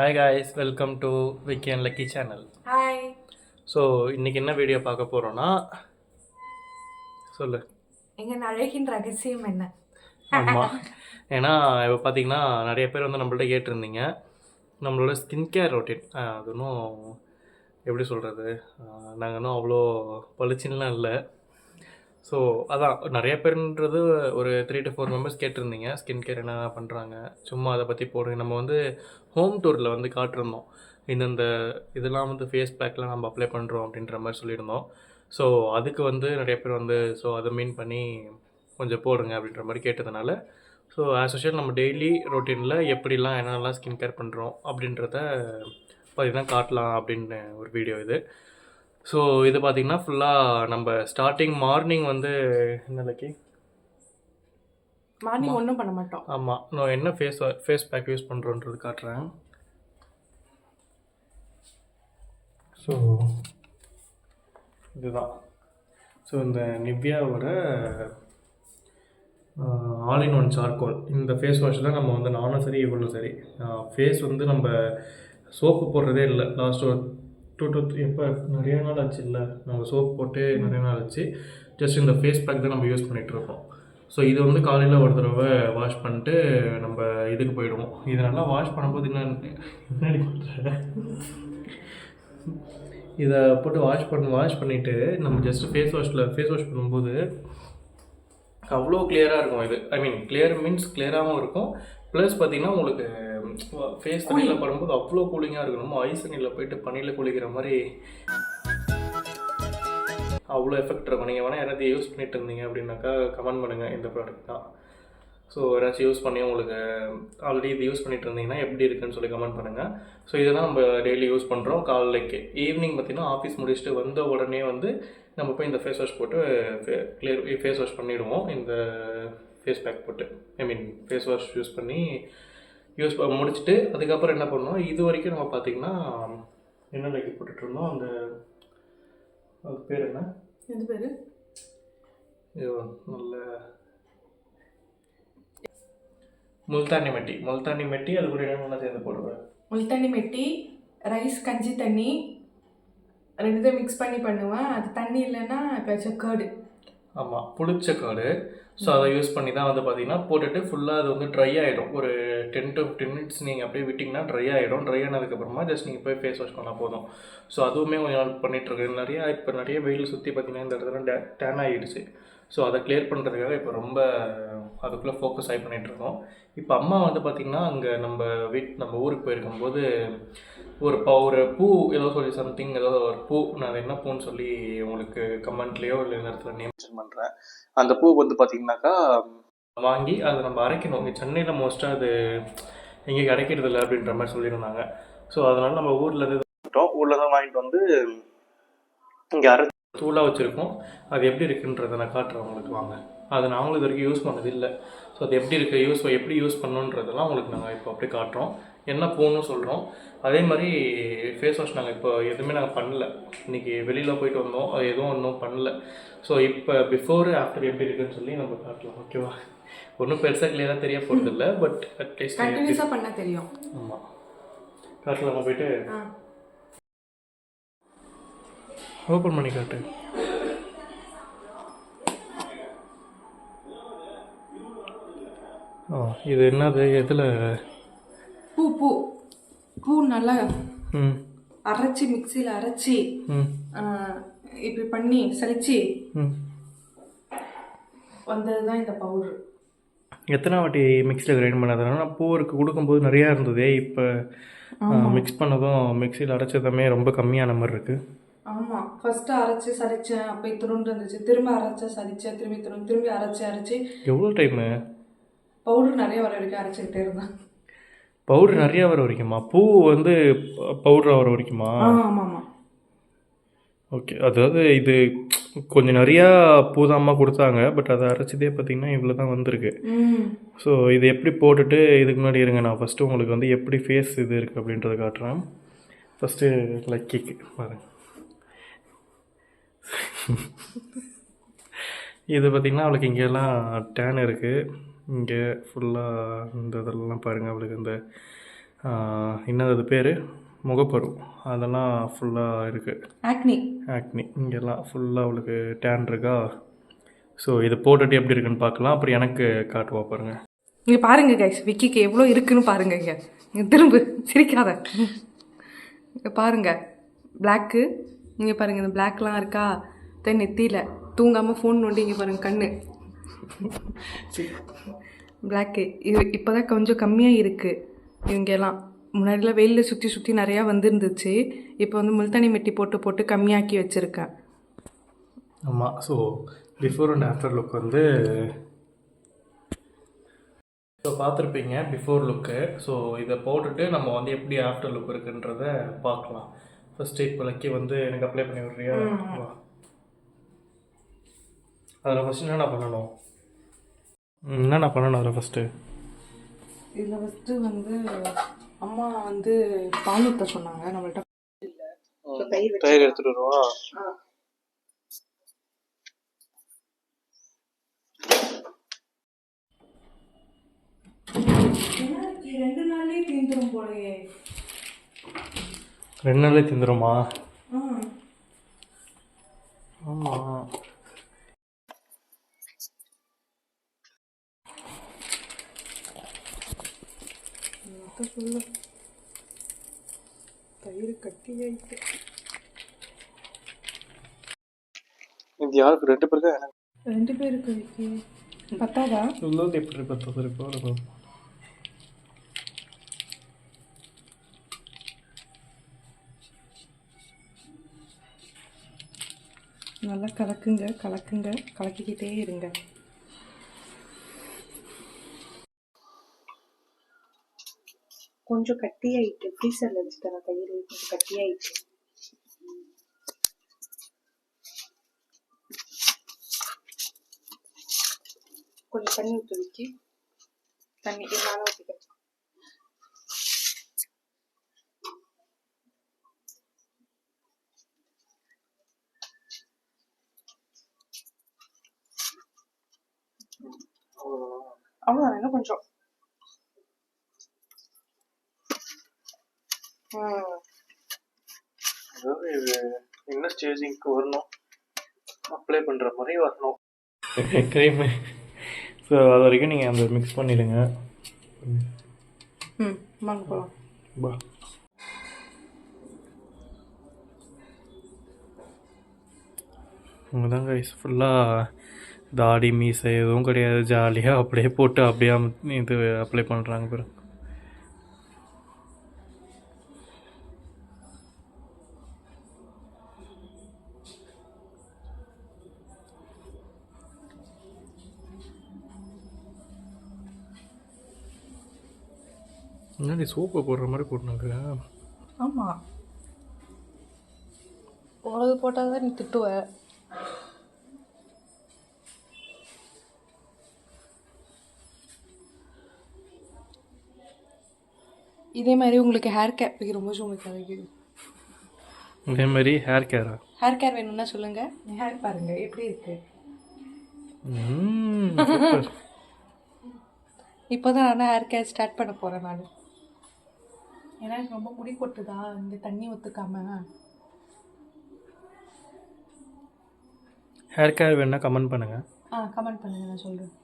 Hi guys, welcome to Vicky and lucky channel. Hi. So இன்றைக்கி என்ன video பார்க்க போகிறோன்னா, சொல்லு. எங்கள் அழகின் ரகசியம் என்ன? ஆமாம், ஏன்னா இப்போ பார்த்தீங்கன்னா நிறைய பேர் வந்து நம்மள்ட்ட கேட்டிருந்தீங்க நம்மளோட ஸ்கின் கேர் ரொட்டீன். அது இன்னும் எப்படி சொல்கிறது, நாங்கள் இன்னும் அவ்வளோ பளிச்சுன்னுலாம் இல்லை. ஸோ அதான் நிறைய பேருன்றது ஒரு 3 to 4 மெம்பர்ஸ் கேட்டிருந்தீங்க ஸ்கின் கேர் என்ன பண்ணுறாங்க, சும்மா அதை பற்றி போடுங்க. நம்ம வந்து ஹோம் டூரில் வந்து காட்டிருந்தோம் இந்தந்த இதெல்லாம் வந்து ஃபேஸ் பேக்லாம் நம்ம அப்ளை பண்ணுறோம் அப்படின்ற மாதிரி சொல்லியிருந்தோம். ஸோ அதுக்கு வந்து நிறைய பேர் வந்து அதை மீன் பண்ணி கொஞ்சம் போடுங்க அப்படின்ற மாதிரி கேட்டதுனால, ஸோ ஆஸ் யூஷுவல் நம்ம டெய்லி ரொட்டீனில் எப்படிலாம் என்னென்னலாம் ஸ்கின் கேர் பண்ணுறோம் அப்படின்றத பார்த்தீங்கன்னா காட்டலாம் அப்படின்னு ஒரு வீடியோ இது. ஸோ இது பார்த்திங்கன்னா ஃபுல்லாக நம்ம ஸ்டார்டிங் மார்னிங் வந்து என்ன லக்கி மார்னிங் ஒன்றும் பண்ண மாட்டோம். ஆமாம், நான் என்ன ஃபேஸ் பேக் யூஸ் பண்ணுறோன்றது காட்டுறேன். ஸோ இதுதான். ஸோ இந்த நிவ்யாவோட ஆல் இன் ஒன் சார்கோல் இந்த ஃபேஸ் வாஷ் தான் நம்ம வந்து நானும் சரி இவ்வளோ சரி ஃபேஸ் வந்து நம்ம சோப்பு போடுறதே இல்லை. லாஸ்ட் ஒரு 2 to 3 எப்போ நிறைய நாள் ஆச்சு இல்லை, நம்ம சோப் போட்டு நிறைய நாள் ஆச்சு. ஜஸ்ட் இந்த ஃபேஸ் பேக் தான் நம்ம யூஸ் பண்ணிகிட்ருக்கோம். ஸோ இது வந்து காலையில் ஒரு தடவை வாஷ் பண்ணிட்டு நம்ம இதுக்கு போயிடுவோம். இது நல்லா வாஷ் பண்ணும்போது என்ன இதை போட்டு வாஷ் பண்ணிவிட்டு நம்ம ஜஸ்ட் ஃபேஸ் வாஷ் பண்ணும்போது அவ்வளோ கிளியராக இருக்கும். இது ஐ மீன் கிளியர் மீன்ஸ் கிளியராகவும் இருக்கும். ப்ளஸ் பார்த்திங்கன்னா உங்களுக்கு ஃபேஸ் தண்ணியில் படும்போது அவ்வளோ கூலிங்காக இருக்கும். நம்ம ஐஸ் தண்ணியில் போயிட்டு பனியில் குளிக்கிற மாதிரி அவ்வளோ எஃபெக்ட் இருக்கும். நீங்கள் வேணால் யாராவது யூஸ் பண்ணிட்டு இருந்தீங்க அப்படின்னாக்கா கமெண்ட் பண்ணுங்கள். இந்த ப்ராடக்ட் தான். ஸோ ஏதாச்சும் யூஸ் பண்ணி உங்களுக்கு ஆல்ரெடி இது யூஸ் பண்ணிட்டு இருந்தீங்கன்னா எப்படி இருக்குன்னு சொல்லி கமெண்ட் பண்ணுங்கள். ஸோ இதை தான் நம்ம டெய்லி யூஸ் பண்ணுறோம். காலைக்கு ஈவினிங் பார்த்திங்கன்னா ஆஃபீஸ் முடிச்சுட்டு வந்த உடனே வந்து நம்ம போய் இந்த ஃபேஸ் வாஷ் போட்டு ஃபேஸ் வாஷ் பண்ணிவிடுவோம். இந்த ஃபேஸ் பேக் போட்டு ஐ மீன் ஃபேஸ் வாஷ் யூஸ் பண்ணி முடிச்சுட்டு அதுக்கப்புறம் என்ன பண்ணோம், இது வரைக்கும் நம்ம பார்த்திங்கன்னா என்ன லைக் போட்டுட்ருந்தோம். அது பேர் என்ன, எது பேர் நல்ல முல்தானி மெட்டி அது கூட என்ன சேர்ந்து போடுவேன். முல்தானி மெட்டி, ரைஸ் கஞ்சி தண்ணி ரெண்டுத்தையும் மிக்ஸ் பண்ணி பண்ணுவேன். அது தண்ணி இல்லைன்னா எப்போயாச்சும் கேர்டு. ஆமாம், புளிச்ச கார்டு. ஸோ அதை யூஸ் பண்ணி தான் வந்து பார்த்திங்கன்னா போட்டுட்டு ஃபுல்லாக அது வந்து ட்ரை ஆகிடும். ஒரு 10 to 15 minutes நீங்கள் அப்படியே விட்டிங்கன்னா ட்ரை ஆகிடும். ட்ரை ஆனதுக்கப்புறமா ஜஸ்ட் நீங்கள் போய் ஃபேஸ் வாஷ் பண்ணால் போதும். ஸோ அதுவுமே கொஞ்சம் நாள் பண்ணிகிட்ருக்கேன். இப்போ நிறைய வெயில் சுற்றி பார்த்திங்கன்னா இந்த இடத்துல டேன் ஆகிடுச்சு. ஸோ அதை கிளியர் பண்ணுறதுக்காக இப்போ ரொம்ப அதுக்குள்ளே ஃபோக்கஸ் ஆகி பண்ணிகிட்ருக்கோம். இப்போ அம்மா வந்து பார்த்திங்கன்னா அங்கே நம்ம ஊருக்கு போயிருக்கும்போது ஒரு பூ ஏதோ சொல்லி சம்திங் ஏதோ ஒரு பூ, நான் என்ன பூன்னு சொல்லி உங்களுக்கு கமெண்ட்லேயோ இல்லை இந்த இடத்துல மென்ஷன் பண்ணுறேன். அந்த பூ வந்து பார்த்திங்கனாக்கா வாங்கி அதை நம்ம அரைக்கணும். இங்கே சென்னையில் மோஸ்ட்டாக அது எங்கே கிடைக்கிறது இல்லை அப்படின்ற மாதிரி சொல்லியிருந்தாங்க. ஸோ அதனால் நம்ம ஊரில் தான் வாங்கிட்டு வந்து இங்கே அரைச்சி தூளாக வச்சுருக்கோம். அது எப்படி இருக்குன்றதை நான் காட்டுறேன் உங்களுக்கு, வாங்க. அதை நாங்களும் இது வரைக்கும் யூஸ் பண்ணது இல்லை. ஸோ அது எப்படி இருக்குது, எப்படி யூஸ் பண்ணணுன்றதெல்லாம் உங்களுக்கு நாங்கள் இப்போ அப்படியே காட்டுறோம். என்ன பூன்னு சொல்கிறோம். அதே மாதிரி ஃபேஸ் வாஷ் நாங்கள் இப்போ எதுவுமே நாங்கள் பண்ணல. இன்றைக்கி வெளியில் போயிட்டு வந்தோம், அது எதுவும் ஒன்றும் பண்ணல. ஸோ இப்போ பிஃபோர் ஆஃப்டர் எப்படி இருக்குன்னு சொல்லி நம்ம காட்டலாம், ஓகேவா? ஒன்றும் பெருசாக கிளியராக தெரிய போகிறது இல்லை, பட் அட்லீஸ்ட் கண்டினியூஸாக பண்ண தெரியும். ஆமாம், காட்டலாம். போயிட்டு ஓப்பன் பண்ணி காட்டு. இது என்னது, எதில் பூ நல்லா அரைச்சி மிக்சியில் அரைச்சி இப்படி பண்ணி சலிச்சு வந்தது தான் இந்த பவுட்ரு. எத்தனை வாட்டி மிக்சியில் கிரைண்ட் பண்ணதுனா பூருக்கு கொடுக்கும்போது நிறையா இருந்தது. இப்போ மிக்ஸ் பண்ணதும் மிக்சியில் அரைச்சதுமே ரொம்ப கம்மியான மாதிரி இருக்குது. ஆமாம், ஃபஸ்ட்டு அரைச்சி சலித்தேன், அப்போ இத்திருண்டு இருந்துச்சு. திரும்ப அரைச்சேன், சலித்தேன், திரும்பி அரைச்சி எவ்வளோ டைமு பவுடர் நிறைய வர வரைக்கும் அரைச்சிக்கிட்டே இருந்தேன். பவுடர் நிறையா வர வரைக்குமா? பூ வந்து பவுடர் வர வரைக்குமா? ஆமாம். ஓகே, அதாவது இது கொஞ்சம் நிறையா பூதாமாக கொடுத்தாங்க. பட் அதை அரைச்சதே பார்த்திங்கன்னா இவ்வளோ தான் வந்திருக்கு. ஸோ இது எப்படி போட்டுட்டு இதுக்கு முன்னாடி இருங்க, நான் ஃபஸ்ட்டு உங்களுக்கு வந்து எப்படி ஃபேஸ் இது இருக்குது அப்படின்றத காட்டுறேன். ஃபஸ்ட்டு லக்கிக்கு பாருங்கள். இது பார்த்திங்கன்னா அவளுக்கு இங்கெல்லாம் டேன் இருக்குது. இங்கே ஃபுல்லாக இந்த இதெல்லாம் பாருங்கள், அவளுக்கு இந்த என்னது பேர் முகப்பரு அதெல்லாம் ஃபுல்லாக இருக்குது. ஆக்னி ஆக்னி இங்கெல்லாம் ஃபுல்லாக அவளுக்கு டேன் இருக்கா. ஸோ இதை போட்டுட்டு எப்படி இருக்குன்னு பார்க்கலாம். அப்புறம் எனக்கு காட்டுவா பாருங்கள். இங்கே பாருங்க கைஸ், விக்கிக்கு எவ்வளோ இருக்குன்னு பாருங்க. இங்கே திரும்ப சிரிக்காத. இங்கே பாருங்க பிளாக்கு. இங்கே பாருங்கள் இந்த பிளாக்லாம் இருக்கா. தென் நெத்தியில் தூங்காமல் ஃபோன் நோண்டி. இங்கே பாருங்கள் கண்ணு பிளாக்கு. இது இப்போ தான் கொஞ்சம் கம்மியாக இருக்குது. இங்கெல்லாம் முன்னாடிலாம் வெயிலில் சுற்றி சுற்றி நிறையா வந்துருந்துச்சு. இப்போ வந்து முல்தானி மெட்டி போட்டு போட்டு கம்மியாக்கி வச்சுருக்கேன். ஆமாம். So before and after look வந்து ஸோ பார்த்துருப்பீங்க பிஃபோர் லுக்கு. ஸோ இதை போட்டுட்டு நம்ம வந்து எப்படி ஆஃப்டர் லுக் இருக்குன்றத பார்க்கலாம். ஃபஸ்ட்டு இப்போ லக்கி வந்து எனக்கு அப்ளை பண்ணி விட்றியா? அதில் ஃபஸ்ட்டு என்னென்ன பண்ணணும் அதில் ஃபஸ்ட்டு? இதில் ஃபஸ்ட்டு வந்து அம்மா வந்து பால் ஊற்ற சொன்னாங்க. நம்மள்ட்ட தயிர் எடுத்துகிட்டு வருவா. ரெண்டு நாள்லேயே தீந்துரும் போலயே. 2 நாள்லேயே தீந்துருமா? ஆமாம். சொல்லு தயிர் கட்டி ஆயிட்டு. இது யாருக்கு? 2 பேருக்கு. 2 பேருக்கு விக்கி பத்தாதா? சொல்லு எப்படி பத்தது இப்போ? நல்லா கலக்குங்க கலக்கிக்கிட்டே இருங்க. கொஞ்சம் கட்டியாயிட்டு ஃப்ரீசரில் வச்சுட்டேன் தயிர். கொஞ்சம் கட்டியாயிட்டு. கொஞ்சம் தண்ணி ஊற்றி வச்சு தண்ணி நானும் ஊற்றிக்கிறேன். அவ்வளோதான், இன்னும் கொஞ்சம். அதாவது இது என்ன ஸ்டேஜிங்க்கு வரணும், அப்ளை பண்ணுற மாதிரி வரணும் க்ரீமு. ஸோ அது வரைக்கும் நீங்கள் அந்த மிக்ஸ் பண்ணிடுங்க. வாங்க போகலாம். பா உங்கள் கைஸ் ஃபுல்லாக தாடி மீசை எதுவும் கிடையாது. ஜாலியாக அப்படியே போட்டு அப்படியே இது அப்ளை பண்ணுறாங்க பிறகு. முன்னாடி சோப்பை போடுற மாதிரி போட்டுனாங்க. ஆமாம், உனக்கு போட்டால் தான் நீ திட்டுவ. இதே மாதிரி உங்களுக்கு ஹேர் கேர் ரொம்ப உங்களுக்கு கிடைக்குது. இதே மாதிரி ஹேர் கேரா? ஹேர் கேர் வேணும்னா சொல்லுங்கள். ஹேர் பாருங்க எப்படி இருக்கு. இப்போ தான் நான் ஹேர் கேர் ஸ்டார்ட் பண்ண போகிறேன் நான். ஏன்னா எனக்கு ரொம்ப முடி கொட்டுதா, இந்த தண்ணி ஒத்துக்காம. ஹேர் கேர் வேணுன்னா கமெண்ட் பண்ணுங்கள். கமெண்ட் பண்ணுங்கள், நான் சொல்கிறேன்.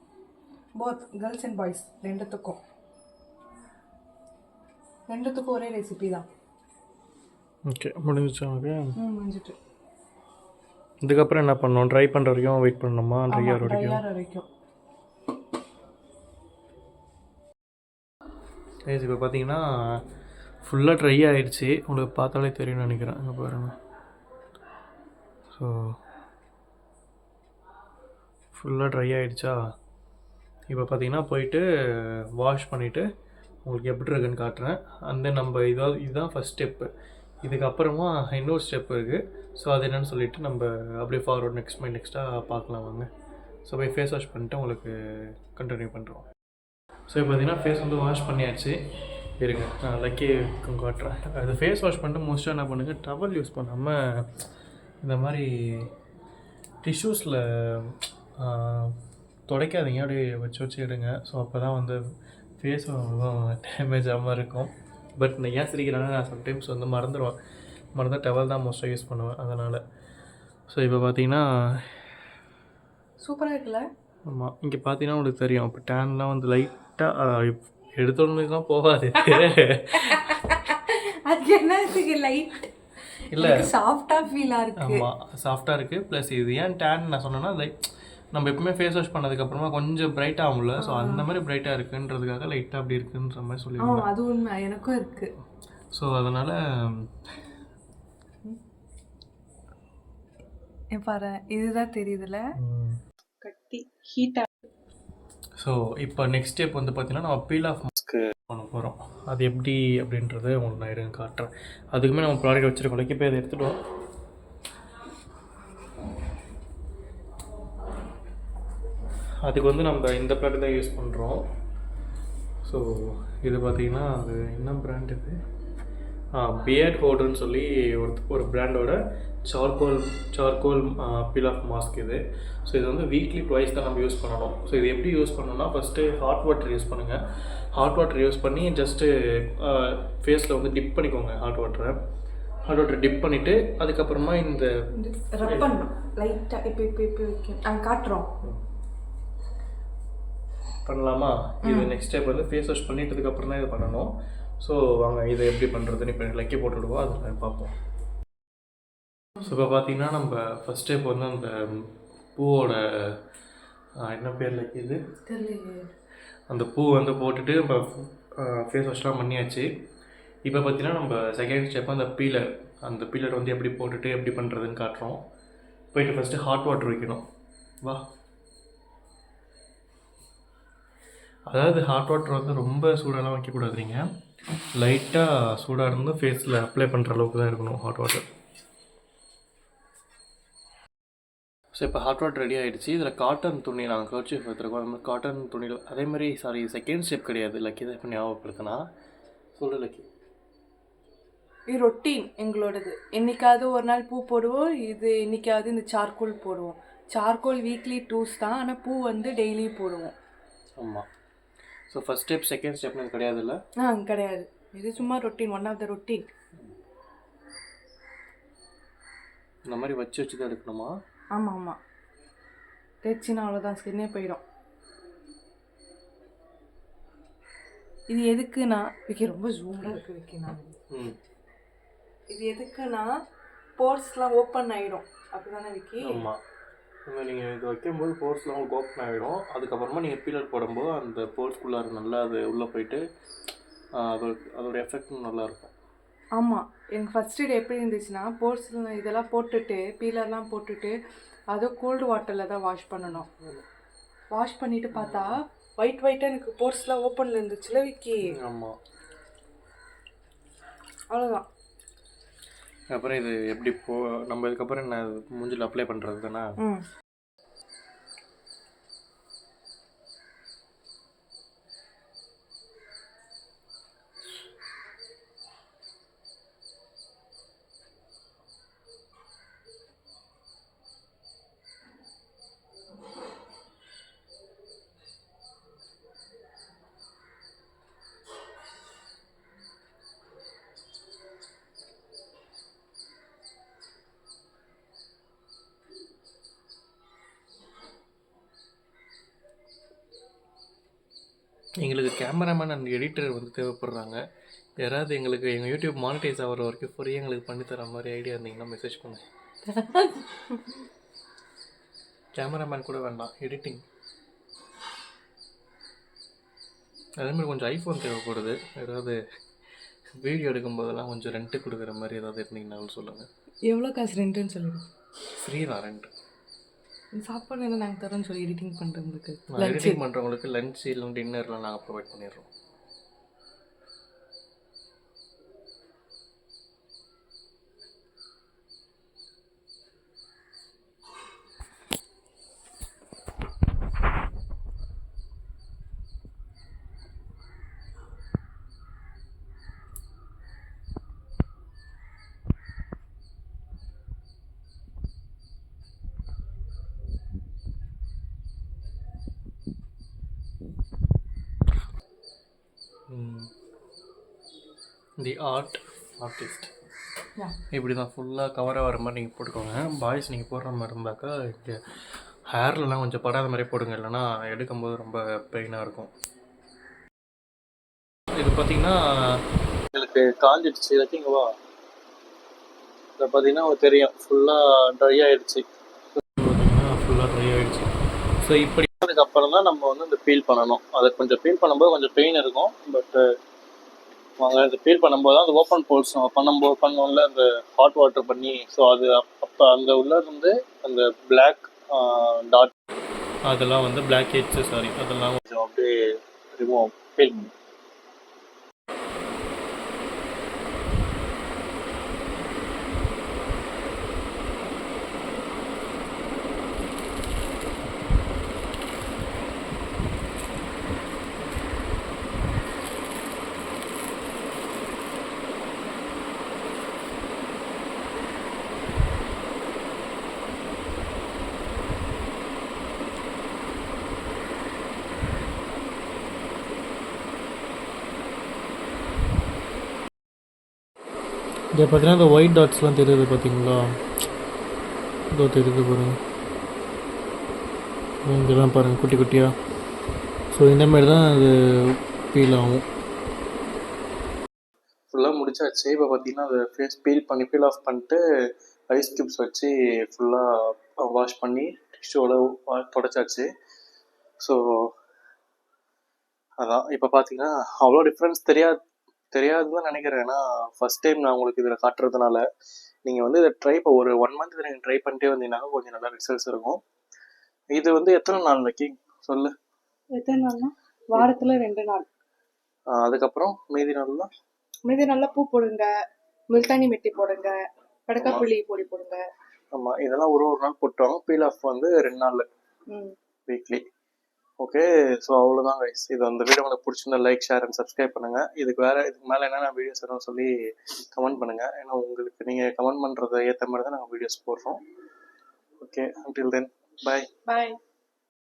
போத் கேர்ள்ஸ் அண்ட் பாய்ஸ் ரெண்டுத்துக்கும் ஒரே ரெசிபி தான். ஓகே, முடிஞ்சிச்சு உனக்கு? முடிஞ்சிட்டு. இதுக்கப்புறம் என்ன பண்ணணும்? ட்ரை பண்ணுற வரைக்கும் வெயிட் பண்ணணுமா? ட்ரை ஆகிற வரைக்கும். இப்போ பார்த்தீங்கன்னா ஃபுல்லாக ட்ரை ஆகிடுச்சு. உங்களுக்கு பார்த்தாலே தெரியும்னு நினைக்கிறேன். அங்கே பாருங்கள். ஸோ ஃபுல்லாக ட்ரை ஆகிடுச்சா? இப்போ பார்த்தீங்கன்னா போயிட்டு வாஷ் பண்ணிவிட்டு உங்களுக்கு எப்படி இருக்குன்னு காட்டுறேன். அந்த நம்ம இதுதான் ஃபஸ்ட் ஸ்டெப்பு. இதுக்கப்புறமா இன்னொரு ஸ்டெப் இருக்குது. ஸோ அது என்னென்னு சொல்லிவிட்டு நம்ம அப்படியே ஃபார்வர்ட் நெக்ஸ்ட்டாக பார்க்கலாம் வாங்க. ஸோ போய் ஃபேஸ் வாஷ் பண்ணிட்டு உங்களுக்கு கண்டினியூ பண்ணுறோம். ஸோ இப்போ பார்த்தீங்கன்னா ஃபேஸ் வந்து வாஷ் பண்ணியாச்சு. இருங்க நான் லக்கி காட்டுறேன். அது ஃபேஸ் வாஷ் பண்ணிட்டு மோஸ்ட்டாக என்ன பண்ணுங்கள், டவல் யூஸ் பண்ணாமல் இந்த மாதிரி டிஷ்யூஸில் துடைக்காதீங்க, அப்படியே வச்சு எடுங்க. ஸோ அப்போ தான் வந்து ஃபேஸ் டேமேஜ் ஆகாமல் இருக்கும். பட் நான் ஏன் சிரிக்கிறேன்னா நான் சம்டைம்ஸ் வந்து மறந்த டவல் தான் மோஸ்ட்டாக யூஸ் பண்ணுவேன் அதனால். ஸோ இப்போ பார்த்தீங்கன்னா சூப்பராக இருக்குல்ல? ஆமாம், இங்கே பார்த்தீங்கன்னா உங்களுக்கு தெரியும் இப்போ டேன்லாம் வந்து லைட்டாக எடுத்தோடனேலாம் போகாது. அது என்ன லைட் இல்லை சாஃப்டாக ஃபீலாக இருக்கு. ஆமாம், சாஃப்டாக இருக்குது. ப்ளஸ் இது ஏன் டேன் நான் சொன்னேன்னா லைட் நம்ம எப்பவுமே ஃபேஸ் வாஷ் பண்ணதுக்கப்புறமா கொஞ்சம் பிரைட் ஆகும்ல, ஸோ அந்த மாதிரி பிரைட்டாக இருக்குன்றதுக்காக லைட்டாக அப்படி இருக்குன்ற மாதிரி சொல்லியிருந்தேன். அது உண்மை, எனக்கும் இருக்குது. ஸோ அதனால் பாரு இதுதான் தெரியுதுல்ல கட்டி ஹீட்டாக. ஸோ இப்போ நெக்ஸ்ட் ஸ்டெப் வந்து பார்த்தீங்கன்னா நம்ம பீல் ஆஃப் மாஸ்க்கு பண்ண போகிறோம். அது எப்படி அப்படின்றது உங்களுக்கு நான் இருங்க காட்டுறேன். அதுக்குமே நம்ம ப்ராடக்ட் வச்சுருக்கோம். லைக் இப்போ அதை எடுத்துகிட்டோம். அதுக்கு வந்து நம்ம இந்த ப்ராடக்ட் தான் யூஸ் பண்ணுறோம். ஸோ இது பார்த்திங்கன்னா அது என்ன பிராண்ட் இது, பியர்ட் ஹோல்டர்னு சொல்லி ஒரு பிராண்டோட சார்கோல் பீல் ஆஃப் மாஸ்க் இது. ஸோ இது வந்து வீக்லி ட்வைஸ் தான் நம்ம யூஸ் பண்ணணும். ஸோ இது எப்படி யூஸ் பண்ணணும்னா ஃபஸ்ட்டு ஹாட் வாட்டர் யூஸ் பண்ணுங்கள். ஹாட் வாட்டர் யூஸ் பண்ணி ஜஸ்ட்டு ஃபேஸில் வந்து டிப் பண்ணிக்கோங்க. ஹாட் வாட்டர் டிப் பண்ணிவிட்டு அதுக்கப்புறமா இந்த ரப் பண்ணணும் லைட்டாக. இப்போ காட்டுறோம் பண்ணலாமா? இது நெக்ஸ்ட் ஸ்டெப் வந்து ஃபேஸ் வாஷ் பண்ணிட்டதுக்கப்புறம் தான் இது பண்ணணும். ஸோ வாங்க இதை எப்படி பண்ணுறதுன்னு இப்போ லக்கி போட்டுவிடுவோம், அதில் பார்ப்போம். ஸோ இப்போ பார்த்தீங்கன்னா நம்ம ஃபஸ்ட் ஸ்டெப் வந்து அந்த பூவோட என்ன பேர் லக்கி இது, அந்த பூ வந்து போட்டுட்டு நம்ம ஃபேஸ் வாஷ்லாம் பண்ணியாச்சு. இப்போ பார்த்தீங்கன்னா நம்ம செகண்ட் ஸ்டெப் அந்த பீலர் வந்து எப்படி போட்டுட்டு எப்படி பண்ணுறதுன்னு காட்டுறோம். போயிட்டு ஃபஸ்ட்டு ஹாட் வாட்டர் வைக்கணும். வா, அதாவது ஹாட் வாட்டர் வந்து ரொம்ப சூடாலாம் வைக்கக்கூடாதுங்க. லைட்டாக சூடாக இருந்து ஃபேஸில் அப்ளை பண்ணுற அளவுக்கு தான் இருக்கணும் ஹாட் வாட்டர். ஸோ இப்போ ஹாட் வாட்டர் ரெடி ஆகிடுச்சு. இதில் காட்டன் துணி நாங்கள் கர்ச்சீஃப் எடுத்துருக்கோம். அந்த மாதிரி காட்டன் துணியில் அதே மாதிரி செகண்ட் ஸ்டெப் கிடையாது லக்கி, இதை இப்போ ஞாபகப்படுத்தினா சொல்லு லக்கி. இது ரொட்டீன் எங்களோடது. என்றைக்காவது ஒரு நாள் பூ போடுவோம், இது என்றைக்காவது இந்த சார்கோல் போடுவோம். சார்கோல் வீக்லி 2s தான், ஆனால் பூ வந்து டெய்லி போடுவோம். ஆமாம். ஸோ ஃபஸ்ட் ஸ்டெப் செகண்ட் ஸ்டெப்னு கிடையாது இல்லை? கிடையாது, இது சும்மா routine, one of the routine. இந்த மாதிரி வச்சு தான் எடுக்கணுமா? ஆமாம், தேய்ச்சின்னா அவ்வளோதான், ஸ்கின்னே போயிடும். இது எதுக்குன்னா ரொம்ப ஜூம்டாக இருக்கு வைக்கனா. இது எதுக்குன்னா போர்ஸ்லாம் ஓப்பன் ஆகிடும், அப்படி தானே விக்கி? ஆமாம், நீங்கள் இது வைக்கும்போது போர்ஸ்லாம் உங்களுக்கு ஓப்பன் ஆகிடும். அதுக்கப்புறமா நீங்கள் பீலர் போடும்போது அந்த போர்ஸ்குள்ளார நல்லா அது உள்ளே போயிட்டு அதோட எஃபெக்டும் நல்லாயிருக்கும். ஆமாம், எனக்கு ஃபஸ்ட் டே எப்படி இருந்துச்சுன்னா போர்ஸ்லாம் இதெல்லாம் போட்டுட்டு பீலர்லாம் போட்டுட்டு அதுவும் கோல்டு வாட்டரில் தான் வாஷ் பண்ணணும். வாஷ் பண்ணிவிட்டு பார்த்தா ஒயிட்டாக எனக்கு போர்ஸ்லாம் ஓப்பனில் இருந்துச்சுல விக்கி. ஆமாம், அவ்வளோதான். அப்புறம் இது எப்படி நம்ம இதுக்கப்புறம் என்ன மூஞ்சில் அப்ளை பண்ணுறது தானே? எங்களுக்கு கேமராமேன் அண்ட் எடிட்டர் வந்து தேவைப்படுறாங்க. யாராவது எங்களுக்கு எங்கள் யூடியூப் மானிட்டைஸ் ஆகிற வரைக்கும் ஃப்ரீயாக எங்களுக்கு பண்ணித்தர மாதிரி ஐடியா இருந்தீங்கன்னா மெசேஜ் பண்ணுங்கள். கேமராமேன் கூட வேண்டாம், எடிட்டிங். அதேமாதிரி கொஞ்சம் ஐஃபோன் தேவைப்படுது. ஏதாவது வீடியோ எடுக்கும்போதெல்லாம் கொஞ்சம் ரெண்ட்டு கொடுக்குற மாதிரி ஏதாவது இருந்தீங்கன்னாலும் சொல்லுங்கள். எவ்வளோ காசு ரெண்ட்டுன்னு சொல்லிடுங்க. ஃப்ரீ தான் ரெண்ட். சாப்பாடு என்ன நாங்கள் தரோன்னு சொல்லி எடிட்டிங் பண்ணுறவங்களுக்கு, எடிட்டிங் பண்ணுறவங்களுக்கு லஞ்ச் இல்லை டின்னர்லாம் நாங்கள் ப்ரொவைட் பண்ணிடுறோம். தி ஆர்டிஸ்ட் இப்படி தான் ஃபுல்லாக கவர் ஆகிற மாதிரி நீங்கள் போட்டுக்கோங்க. பாய்ஸ் நீங்கள் போடுற மாதிரி இருந்தாக்கா இங்கே ஹேர்லலாம் கொஞ்சம் படாத மாதிரி போடுங்க, இல்லைன்னா எடுக்கும்போது ரொம்ப பெயினாக இருக்கும். இது பார்த்தீங்கன்னா உங்களுக்கு காஞ்சிடுச்சு. பார்த்தீங்களா, இதை பார்த்தீங்கன்னா உங்களுக்கு தெரியும் ஃபுல்லாக ட்ரை ஆகிடுச்சு. பார்த்தீங்கன்னா ஃபுல்லாக ட்ரை ஆகிடுச்சு. ஸோ இப்படி அதுக்கப்புறம் தான் நம்ம வந்து இந்த பீல் பண்ணணும். அதை கொஞ்சம் பீல் பண்ணும்போது கொஞ்சம் பெயின் இருக்கும். பட்டு வாங்க, இது பீல் பண்ணும்போது தான் அந்த ஓப்பன் போல்ஸ் பண்ணோம்ல அந்த ஹாட் வாட்டர் பண்ணி, ஸோ அது அப்போ அந்த உள்ளே இருந்து அந்த பிளாக் டாட் அதெல்லாம் வந்து பிளாக் ஹெட்ஸு அதெல்லாம் கொஞ்சம் அப்படியே ரிமூவ் பீல் பண்ணி. இங்கே பார்த்தீங்கன்னா இந்த ஒயிட் டாட்ஸ்லாம் தெரியுது பார்த்தீங்களா, இதோ தெரியுது பாருங்கள், இங்கெல்லாம் பாருங்கள் குட்டி குட்டியாக. ஸோ இந்தமாரி தான் அது பீல் ஆகும். ஃபுல்லாக முடிச்சாச்சு. இப்போ பார்த்தீங்கன்னா அதை ஃபேஸ் பீல் ஆஃப் பண்ணிட்டு ஐஸ் க்யூப்ஸ் வச்சு ஃபுல்லாக வாஷ் பண்ணி டிஷ்யூவோட தொடச்சாச்சு. ஸோ அதான் இப்போ பார்த்தீங்கன்னா அவ்வளோ டிஃப்ரென்ஸ் தெரியாதுன்னு நினைக்கிறேன். ஏன்னா ஃபஸ்ட் டைம் நான் உங்களுக்கு இதில் காட்டுறதுனால நீங்கள் வந்து இதை இப்போ ஒரு 1 month நீங்கள் ட்ரை பண்ணிட்டே வந்தீங்கன்னா கொஞ்சம் நல்லா ரிசல்ட்ஸ் இருக்கும். இது வந்து எத்தனை நாள் வைக்கிங் சொல்லு? எத்தனை நாள்னா வாரத்தில் 2 நாள். அதுக்கப்புறம் மீதி நாளில் பூ போடுங்க, முல்தானி மெட்டி போடுங்க, கடக்காப்புளி பொடி போடுங்க. ஆமாம், இதெல்லாம் ஒரு நாள் போட்டோம். பீல் ஆஃப் வந்து 2 நாள் வீக்லி. ஓகே, ஸோ அவ்வளோதான் கைஸ். இது அந்த வீடியோ உங்களுக்கு பிடிச்சிருந்தா லைக், ஷேர் அண்ட் சப்ஸ்கிரைப் பண்ணுங்கள். இதுக்கு மேலே என்னென்ன வீடியோஸ் வேணும்னு சொல்லி கமெண்ட் பண்ணுங்கள். ஏன்னா உங்களுக்கு நீங்கள் கமெண்ட் பண்ணுறதை ஏற்ற மாதிரி தான் நாங்கள் வீடியோஸ் போடுறோம். Okay, until then, bye.